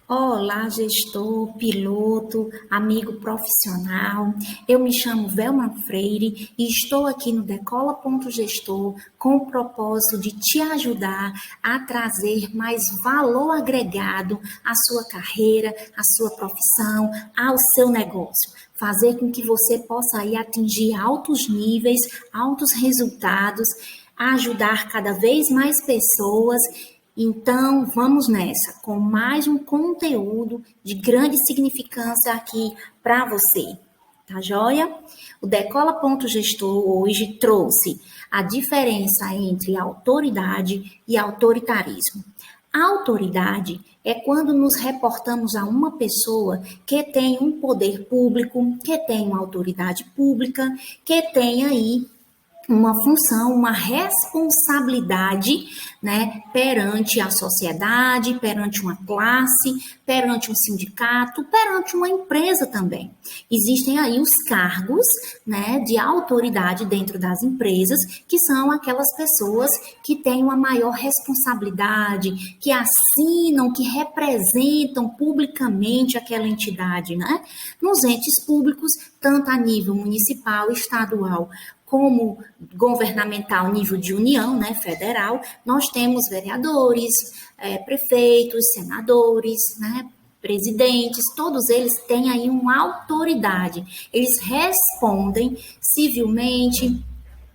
Olá, gestor, piloto, amigo profissional. Eu me chamo Velma Freire e estou aqui no Decola.gestor com o propósito de te ajudar a trazer mais valor agregado à sua carreira, à sua profissão, ao seu negócio. Fazer com que você possa aí atingir altos níveis, altos resultados, ajudar cada vez mais pessoas. Então, vamos nessa, com mais um conteúdo de grande significância aqui para você, tá joia? O Decola.gestor hoje trouxe a diferença entre autoridade e autoritarismo. A autoridade é quando nos reportamos a uma pessoa que tem um poder público, que tem uma autoridade pública, que tem aí uma função, uma responsabilidade, né, perante a sociedade, perante uma classe, perante um sindicato, perante uma empresa também. Existem aí os cargos, né, de autoridade dentro das empresas, que são aquelas pessoas que têm uma maior responsabilidade, que assinam, que representam publicamente aquela entidade, né? Nos entes públicos, tanto a nível municipal, estadual, como governamental, nível de união, né, federal, nós temos vereadores, prefeitos, senadores, né, presidentes, todos eles têm aí uma autoridade. Eles respondem civilmente,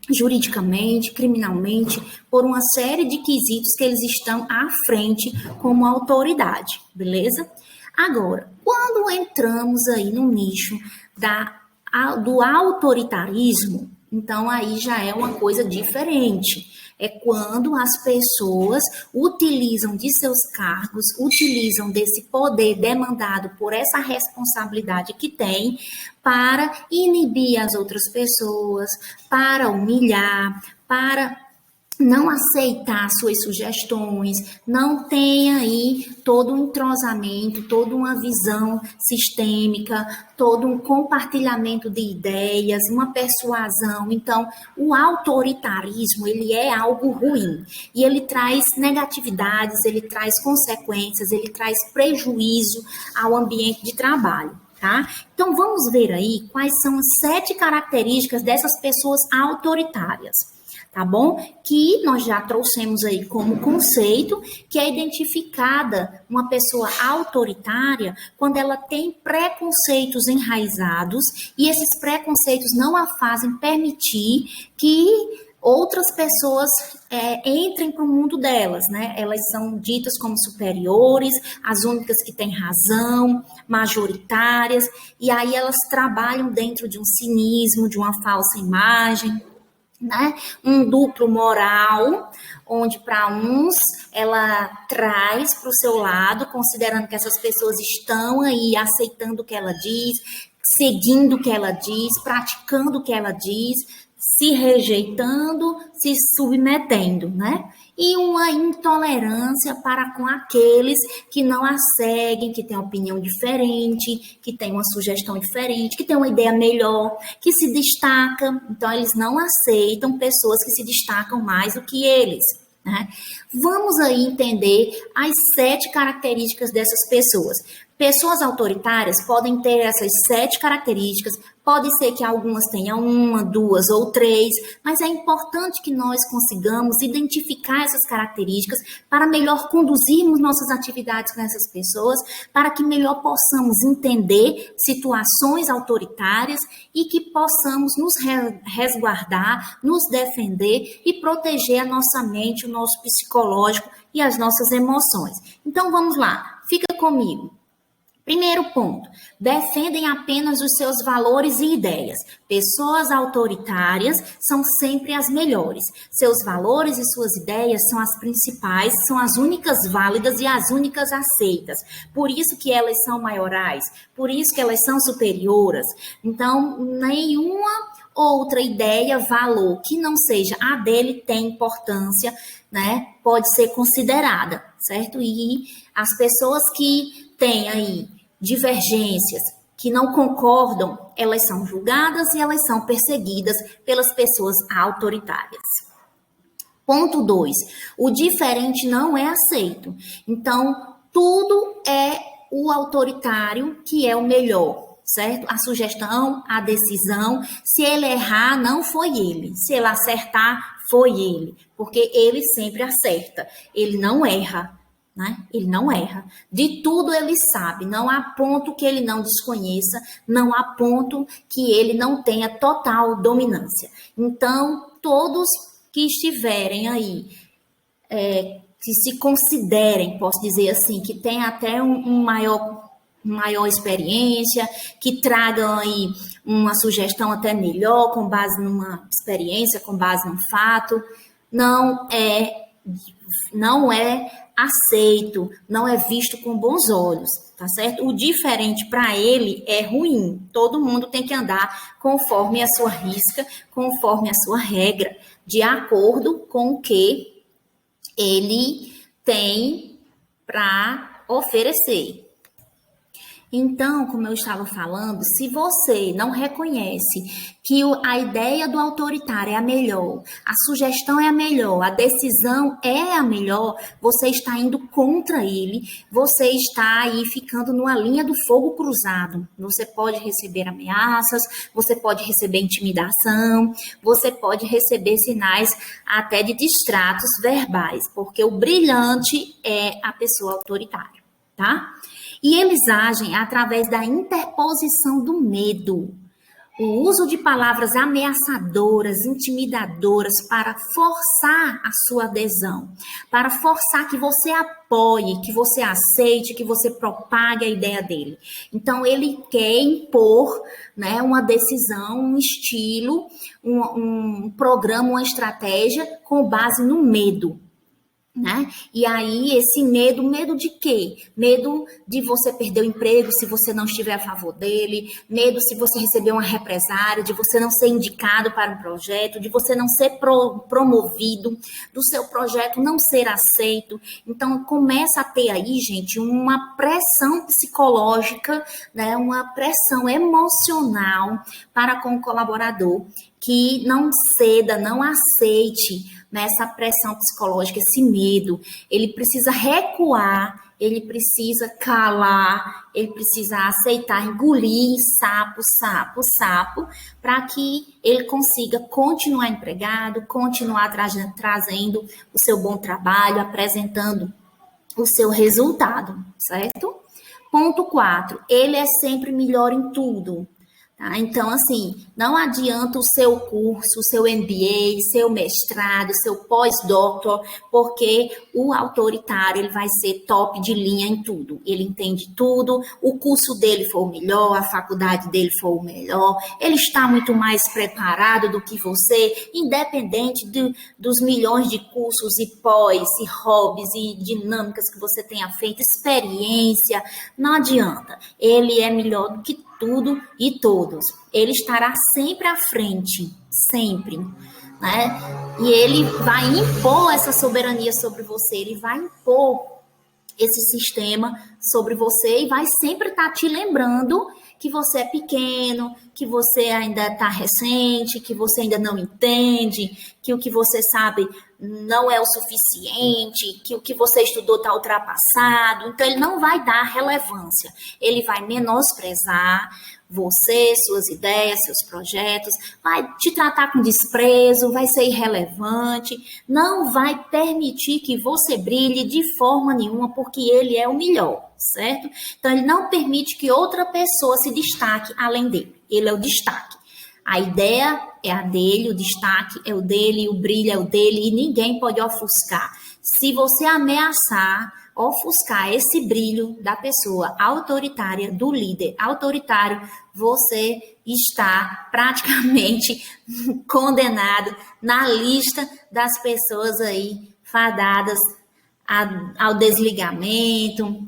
juridicamente, criminalmente, por uma série de quesitos que eles estão à frente como autoridade, beleza? Agora, quando entramos aí no nicho do autoritarismo, então aí já é uma coisa diferente. É quando as pessoas utilizam de seus cargos, utilizam desse poder demandado por essa responsabilidade que tem para inibir as outras pessoas, para humilhar, para não aceitar suas sugestões, não tem aí todo um entrosamento, toda uma visão sistêmica, todo um compartilhamento de ideias, uma persuasão. Então, o autoritarismo, ele é algo ruim e ele traz negatividades, ele traz consequências, ele traz prejuízo ao ambiente de trabalho. Tá? Então, vamos ver aí quais são as 7 características dessas pessoas autoritárias. Tá bom? Que nós já trouxemos aí como conceito, que é identificada uma pessoa autoritária quando ela tem preconceitos enraizados e esses preconceitos não a fazem permitir que outras pessoas entrem para o mundo delas, né? Elas são ditas como superiores, as únicas que têm razão, majoritárias, e aí elas trabalham dentro de um cinismo, de uma falsa imagem, né? Um duplo moral, onde para uns ela traz para o seu lado, considerando que essas pessoas estão aí aceitando o que ela diz, seguindo o que ela diz, praticando o que ela diz, se rejeitando, se submetendo, né? E uma intolerância para com aqueles que não a seguem, que têm opinião diferente, que têm uma sugestão diferente, que têm uma ideia melhor, que se destacam. Então, eles não aceitam pessoas que se destacam mais do que eles, né? Vamos aí entender as 7 características dessas pessoas. Pessoas autoritárias podem ter essas 7 características, pode ser que algumas tenham 1, 2 ou 3, mas é importante que nós consigamos identificar essas características para melhor conduzirmos nossas atividades com essas pessoas, para que melhor possamos entender situações autoritárias e que possamos nos resguardar, nos defender e proteger a nossa mente, o nosso psicológico e as nossas emoções. Então vamos lá, fica comigo. Primeiro ponto, defendem apenas os seus valores e ideias. Pessoas autoritárias são sempre as melhores. Seus valores e suas ideias são as principais, são as únicas válidas e as únicas aceitas. Por isso que elas são maiorais, por isso que elas são superiores. Então, nenhuma outra ideia, valor que não seja a dele tem importância, né? Pode ser considerada, certo? E as pessoas que têm aí divergências, que não concordam, elas são julgadas e elas são perseguidas pelas pessoas autoritárias. Ponto 2. O diferente não é aceito. Então, tudo é o autoritário que é o melhor, certo? A sugestão, a decisão, se ele errar, não foi ele. Se ele acertar, foi ele. Porque ele sempre acerta. Ele não erra, né? Ele não erra. De tudo ele sabe. Não há ponto que ele não desconheça. Não há ponto que ele não tenha total dominância. Então, todos que estiverem aí, que se considerem, posso dizer assim, que tem até maior experiência, que tragam aí uma sugestão até melhor, com base numa experiência, com base num fato, não é aceito, não é visto com bons olhos, tá certo? O diferente para ele é ruim. Todo mundo tem que andar conforme a sua risca, conforme a sua regra, de acordo com o que ele tem para oferecer. Então, como eu estava falando, se você não reconhece que a ideia do autoritário é a melhor, a sugestão é a melhor, a decisão é a melhor, você está indo contra ele, você está aí ficando numa linha do fogo cruzado. Você pode receber ameaças, você pode receber intimidação, você pode receber sinais até de distratos verbais, porque o brilhante é a pessoa autoritária, tá? E eles agem através da interposição do medo, o uso de palavras ameaçadoras, intimidadoras para forçar a sua adesão, para forçar que você apoie, que você aceite, que você propague a ideia dele. Então, ele quer impor, né, uma decisão, um estilo, um programa, uma estratégia com base no medo. Né? E aí, esse medo de quê? Medo de você perder o emprego se você não estiver a favor dele, medo se você receber uma represária, de você não ser indicado para um projeto, de você não ser promovido, do seu projeto não ser aceito. Então, começa a ter aí, gente, uma pressão psicológica, né? Uma pressão emocional para com o colaborador, que não ceda, não aceite nessa pressão psicológica, esse medo. Ele precisa recuar, ele precisa calar, ele precisa aceitar, engolir sapo, para que ele consiga continuar empregado, continuar trazendo o seu bom trabalho, apresentando o seu resultado, certo? Ponto 4, ele é sempre melhor em tudo. Tá? Então, assim, não adianta o seu curso, o seu MBA, seu mestrado, seu pós-doutor, porque o autoritário ele vai ser top de linha em tudo. Ele entende tudo, o curso dele foi o melhor, a faculdade dele foi o melhor, ele está muito mais preparado do que você, independente dos milhões de cursos e pós, e hobbies, e dinâmicas que você tenha feito, experiência, não adianta. Ele é melhor do que tudo e todos. Ele estará sempre à frente, sempre, né? E ele vai impor essa soberania sobre você, ele vai impor esse sistema sobre você e vai sempre estar te lembrando que você é pequeno, que você ainda está recente, que você ainda não entende, que o que você sabe não é o suficiente, que o que você estudou está ultrapassado. Então, ele não vai dar relevância, ele vai menosprezar você, suas ideias, seus projetos, vai te tratar com desprezo, vai ser irrelevante, não vai permitir que você brilhe de forma nenhuma, porque ele é o melhor, certo? Então, ele não permite que outra pessoa se destaque além dele, ele é o destaque. A ideia é a dele, o destaque é o dele, o brilho é o dele e ninguém pode ofuscar. Se você ameaçar, ofuscar esse brilho da pessoa autoritária, do líder autoritário, você está praticamente condenado na lista das pessoas aí fadadas ao desligamento,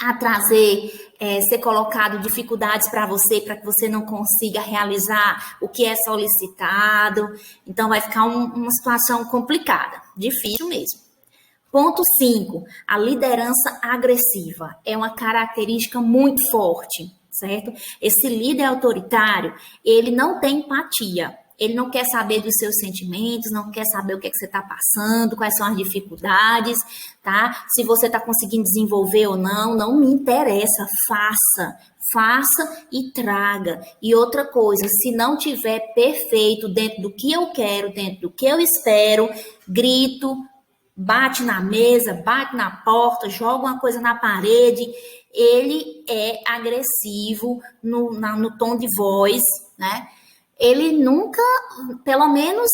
a trazer, ser colocado dificuldades para que você não consiga realizar o que é solicitado. Então, vai ficar uma situação complicada, difícil mesmo. Ponto 5, a liderança agressiva é uma característica muito forte, certo? Esse líder autoritário, ele não tem empatia, ele não quer saber dos seus sentimentos, não quer saber o que é que você está passando, quais são as dificuldades, tá? Se você está conseguindo desenvolver ou não, não me interessa, faça e traga. E outra coisa, se não tiver perfeito dentro do que eu quero, dentro do que eu espero, grito, bate na mesa, bate na porta, joga uma coisa na parede, ele é agressivo no tom de voz, né? Ele nunca, pelo menos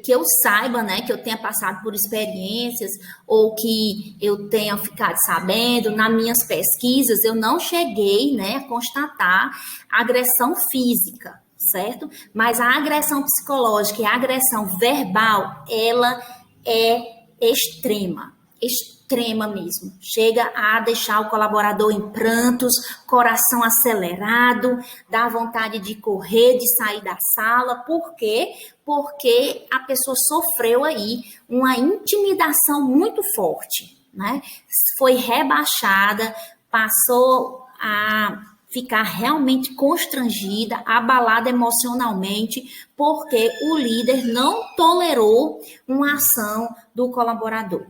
que eu saiba, né, que eu tenha passado por experiências ou que eu tenha ficado sabendo, nas minhas pesquisas, eu não cheguei, né, a constatar agressão física, certo? Mas a agressão psicológica e a agressão verbal, ela é extrema mesmo. Chega a deixar o colaborador em prantos, coração acelerado, dá vontade de correr, de sair da sala. Por quê? Porque a pessoa sofreu aí uma intimidação muito forte, né? Foi rebaixada, passou a ficar realmente constrangida, abalada emocionalmente, porque o líder não tolerou uma ação do colaborador.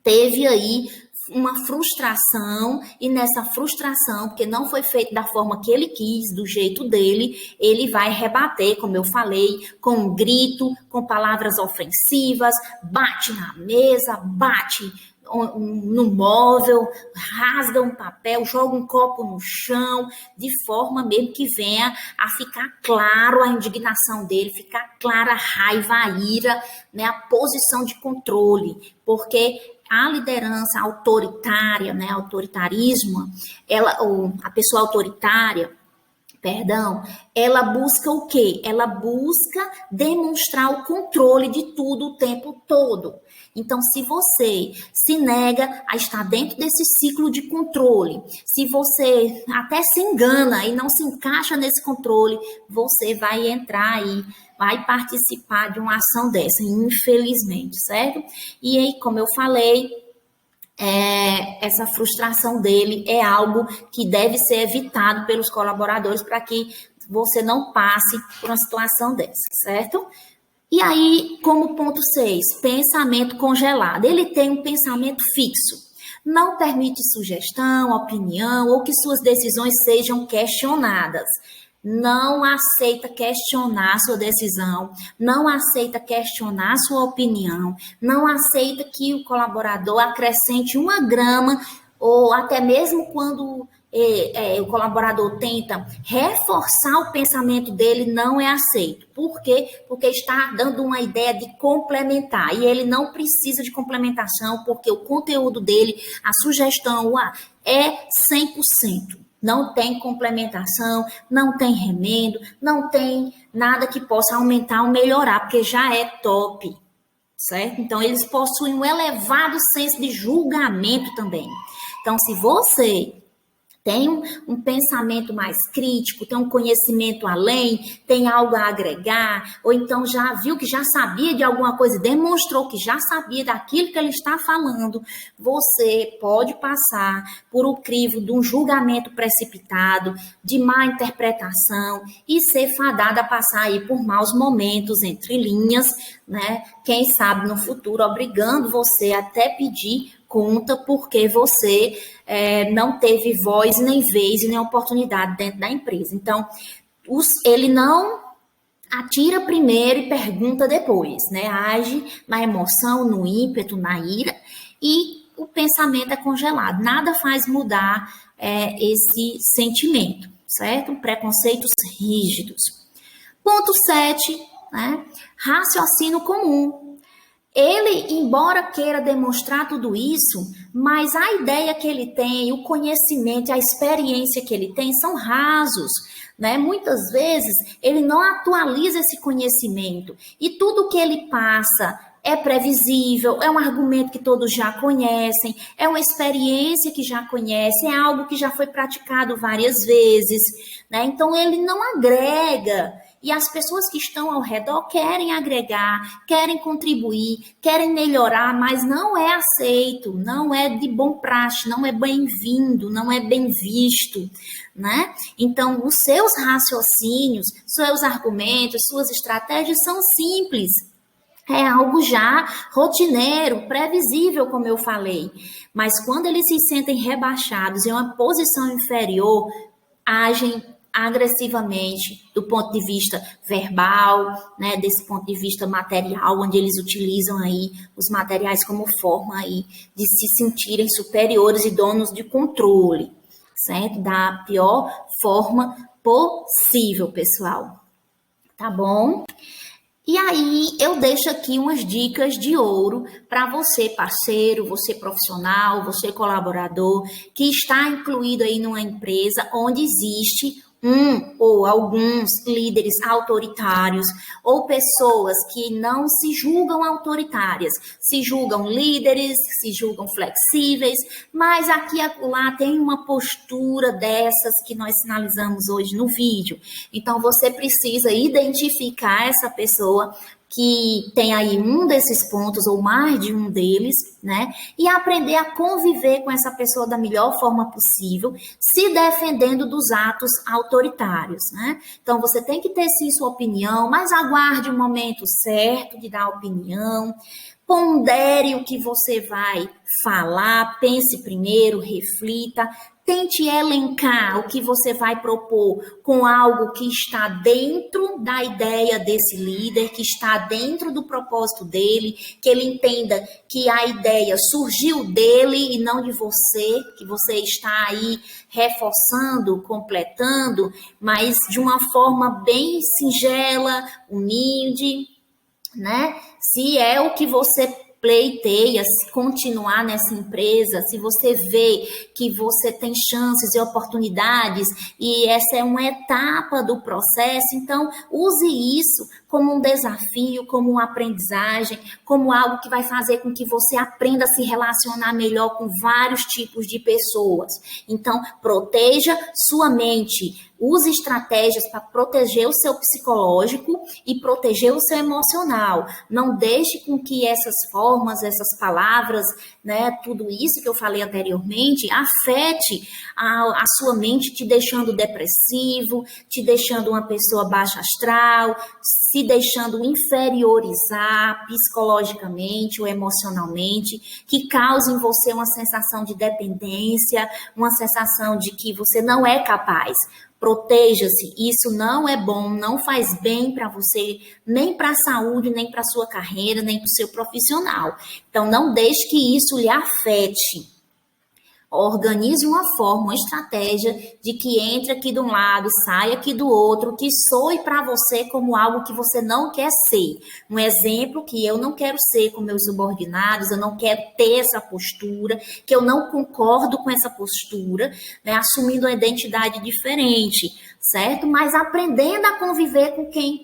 Teve aí uma frustração, e nessa frustração, porque não foi feito da forma que ele quis, do jeito dele, ele vai rebater, como eu falei, com um grito, com palavras ofensivas, bate na mesa, bate no móvel, rasga um papel, joga um copo no chão, de forma mesmo que venha a ficar claro a indignação dele, ficar clara a raiva, a ira, né, a posição de controle, porque a liderança autoritária, né, autoritarismo, a pessoa autoritária, ela busca o quê? Ela busca demonstrar o controle de tudo o tempo todo. Então, se você se nega a estar dentro desse ciclo de controle, se você até se engana e não se encaixa nesse controle, você vai entrar aí, vai participar de uma ação dessa, infelizmente, certo? E aí, como eu falei, essa frustração dele é algo que deve ser evitado pelos colaboradores para que você não passe por uma situação dessa, certo? E aí, como ponto 6, pensamento congelado. Ele tem um pensamento fixo. Não permite sugestão, opinião ou que suas decisões sejam questionadas. Não aceita questionar sua decisão, não aceita questionar sua opinião, não aceita que o colaborador acrescente uma grama, ou até mesmo quando o colaborador tenta reforçar o pensamento dele, não é aceito. Por quê? Porque está dando uma ideia de complementar, e ele não precisa de complementação, porque o conteúdo dele, a sugestão é 100%. Não tem complementação, não tem remendo, não tem nada que possa aumentar ou melhorar, porque já é top, certo? Então, eles possuem um elevado senso de julgamento também. Então, se você tem um pensamento mais crítico, tem um conhecimento além, tem algo a agregar, ou então já viu que já sabia de alguma coisa, demonstrou que já sabia daquilo que ele está falando, você pode passar por o crivo de um julgamento precipitado, de má interpretação e ser fadada a passar aí por maus momentos entre linhas, né? Quem sabe no futuro obrigando você até pedir conta porque você não teve voz, nem vez e nem oportunidade dentro da empresa. Então, ele não atira primeiro e pergunta depois, né? Age na emoção, no ímpeto, na ira, e o pensamento é congelado. Nada faz mudar esse sentimento, certo? Preconceitos rígidos. Ponto 7, né? Raciocínio comum. Ele, embora queira demonstrar tudo isso, mas a ideia que ele tem, o conhecimento, a experiência que ele tem são rasos, né? Muitas vezes ele não atualiza esse conhecimento e tudo que ele passa é previsível, é um argumento que todos já conhecem, é uma experiência que já conhecem, é algo que já foi praticado várias vezes, né? Então ele não agrega, E as pessoas que estão ao redor querem agregar, querem contribuir, querem melhorar, mas não é aceito, não é de bom praxe, não é bem-vindo, não é bem visto, né? Então, os seus raciocínios, seus argumentos, suas estratégias são simples. É algo já rotineiro, previsível, como eu falei. Mas quando eles se sentem rebaixados em uma posição inferior, agem agressivamente do ponto de vista verbal, né, desse ponto de vista material, onde eles utilizam aí os materiais como forma aí de se sentirem superiores e donos de controle, certo? Da pior forma possível, pessoal. Tá bom? E aí eu deixo aqui umas dicas de ouro para você, parceiro, você profissional, você colaborador, que está incluído aí numa empresa onde existe um ou alguns líderes autoritários ou pessoas que não se julgam autoritárias, se julgam líderes, se julgam flexíveis, mas aqui e acolá tem uma postura dessas que nós sinalizamos hoje no vídeo. Então você precisa identificar essa pessoa que tem aí um desses pontos ou mais de um deles, né? E aprender a conviver com essa pessoa da melhor forma possível, se defendendo dos atos autoritários, né? Então você tem que ter sim sua opinião, mas aguarde o momento certo de dar a opinião. Pondere o que você vai falar, pense primeiro, reflita, tente elencar o que você vai propor com algo que está dentro da ideia desse líder, que está dentro do propósito dele, que ele entenda que a ideia surgiu dele e não de você, que você está aí reforçando, completando, mas de uma forma bem singela, humilde, né? Se é o que você pleiteia, se continuar nessa empresa, se você vê que você tem chances e oportunidades e essa é uma etapa do processo, então use isso como um desafio, como uma aprendizagem, como algo que vai fazer com que você aprenda a se relacionar melhor com vários tipos de pessoas. Então, proteja sua mente. Use estratégias para proteger o seu psicológico e proteger o seu emocional. Não deixe com que essas formas, essas palavras, né, tudo isso que eu falei anteriormente, afete a sua mente, te deixando depressivo, te deixando uma pessoa baixa astral, se deixando inferiorizar psicologicamente ou emocionalmente, que cause em você uma sensação de dependência, uma sensação de que você não é capaz. Proteja-se, isso não é bom, não faz bem para você, nem para a saúde, nem para a sua carreira, nem para o seu profissional. Então, não deixe que isso lhe afete. Organize uma forma, uma estratégia de que entre aqui de um lado, saia aqui do outro, que soe para você como algo que você não quer ser. Um exemplo que eu não quero ser com meus subordinados, eu não quero ter essa postura, que eu não concordo com essa postura, né, assumindo uma identidade diferente, certo? Mas aprendendo a conviver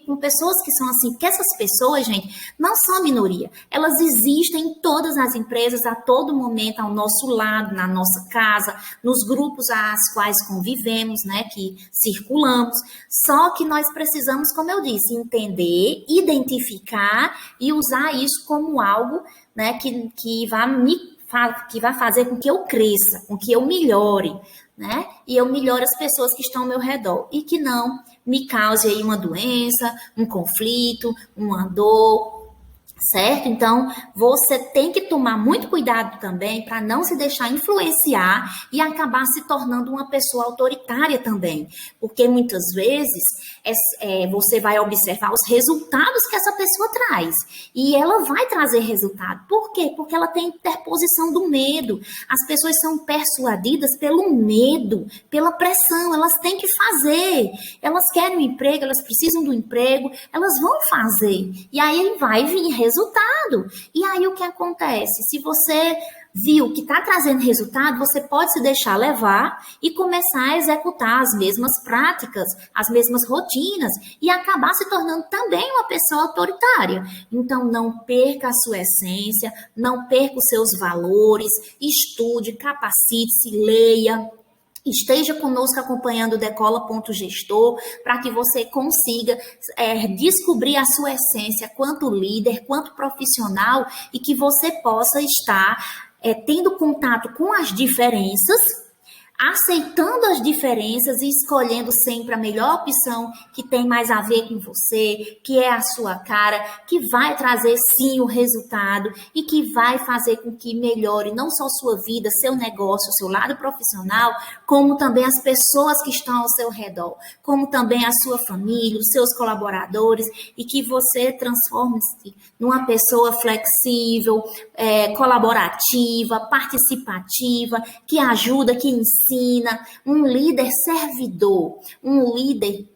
com pessoas que são assim, porque essas pessoas, gente, não são minoria. Elas existem em todas as empresas, a todo momento, ao nosso lado, na nossa casa, nos grupos às quais convivemos, né, que circulamos. Só que nós precisamos, como eu disse, entender, identificar e usar isso como algo, né, que vai fazer com que eu cresça, com que eu melhore, né? E eu melhore as pessoas que estão ao meu redor e que não me cause aí uma doença, um conflito, uma dor, certo? Então, você tem que tomar muito cuidado também para não se deixar influenciar e acabar se tornando uma pessoa autoritária também. Porque muitas vezes você vai observar os resultados que essa pessoa traz. E ela vai trazer resultado. Por quê? Porque ela tem interposição do medo. As pessoas são persuadidas pelo medo, pela pressão. Elas têm que fazer. Elas querem um emprego, elas precisam do emprego, elas vão fazer. E aí vai vir resultado. E aí o que acontece? Se você viu que está trazendo resultado, você pode se deixar levar e começar a executar as mesmas práticas, as mesmas rotinas e acabar se tornando também uma pessoa autoritária. Então, não perca a sua essência, não perca os seus valores, estude, capacite-se, leia, Esteja conosco acompanhando o Decola.gestor para que você consiga descobrir a sua essência quanto líder, quanto profissional e que você possa estar tendo contato com as diferenças, aceitando as diferenças e escolhendo sempre a melhor opção que tem mais a ver com você, que é a sua cara, que vai trazer sim o resultado e que vai fazer com que melhore não só sua vida, seu negócio, seu lado profissional, como também as pessoas que estão ao seu redor, como também a sua família, os seus colaboradores, e que você transforme-se numa pessoa flexível, colaborativa, participativa, que ajuda, que ensina, um líder servidor, um líder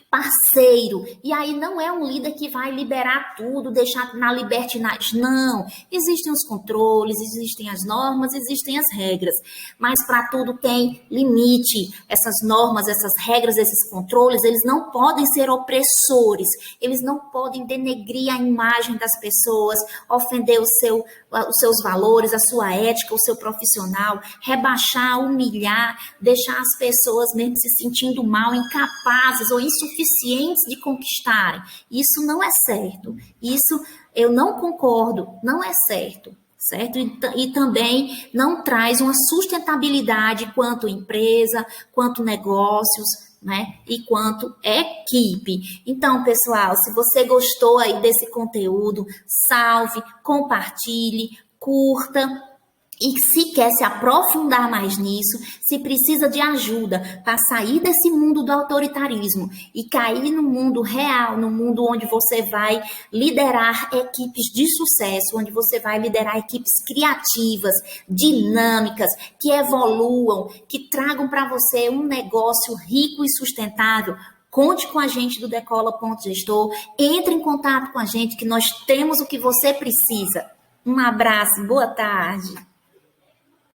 parceiro. E aí não é um líder que vai liberar tudo, deixar na libertinagem. Não. Existem os controles, existem as normas, existem as regras. Mas para tudo tem limite. Essas normas, essas regras, esses controles, eles não podem ser opressores. Eles não podem denegrir a imagem das pessoas, ofender os seus valores, a sua ética, o seu profissional, rebaixar, humilhar, deixar as pessoas mesmo se sentindo mal, incapazes ou insuficientes de conquistarem. Isso não é certo. Isso eu não concordo, não é certo. Certo? E também não traz uma sustentabilidade quanto empresa, quanto negócios, né? E quanto equipe. Então, pessoal, se você gostou aí desse conteúdo, salve, compartilhe, curta. E se quer se aprofundar mais nisso, se precisa de ajuda para sair desse mundo do autoritarismo e cair no mundo real, no mundo onde você vai liderar equipes de sucesso, onde você vai liderar equipes criativas, dinâmicas, que evoluam, que tragam para você um negócio rico e sustentável, conte com a gente do Decola.gestor, entre em contato com a gente que nós temos o que você precisa. Um abraço, boa tarde.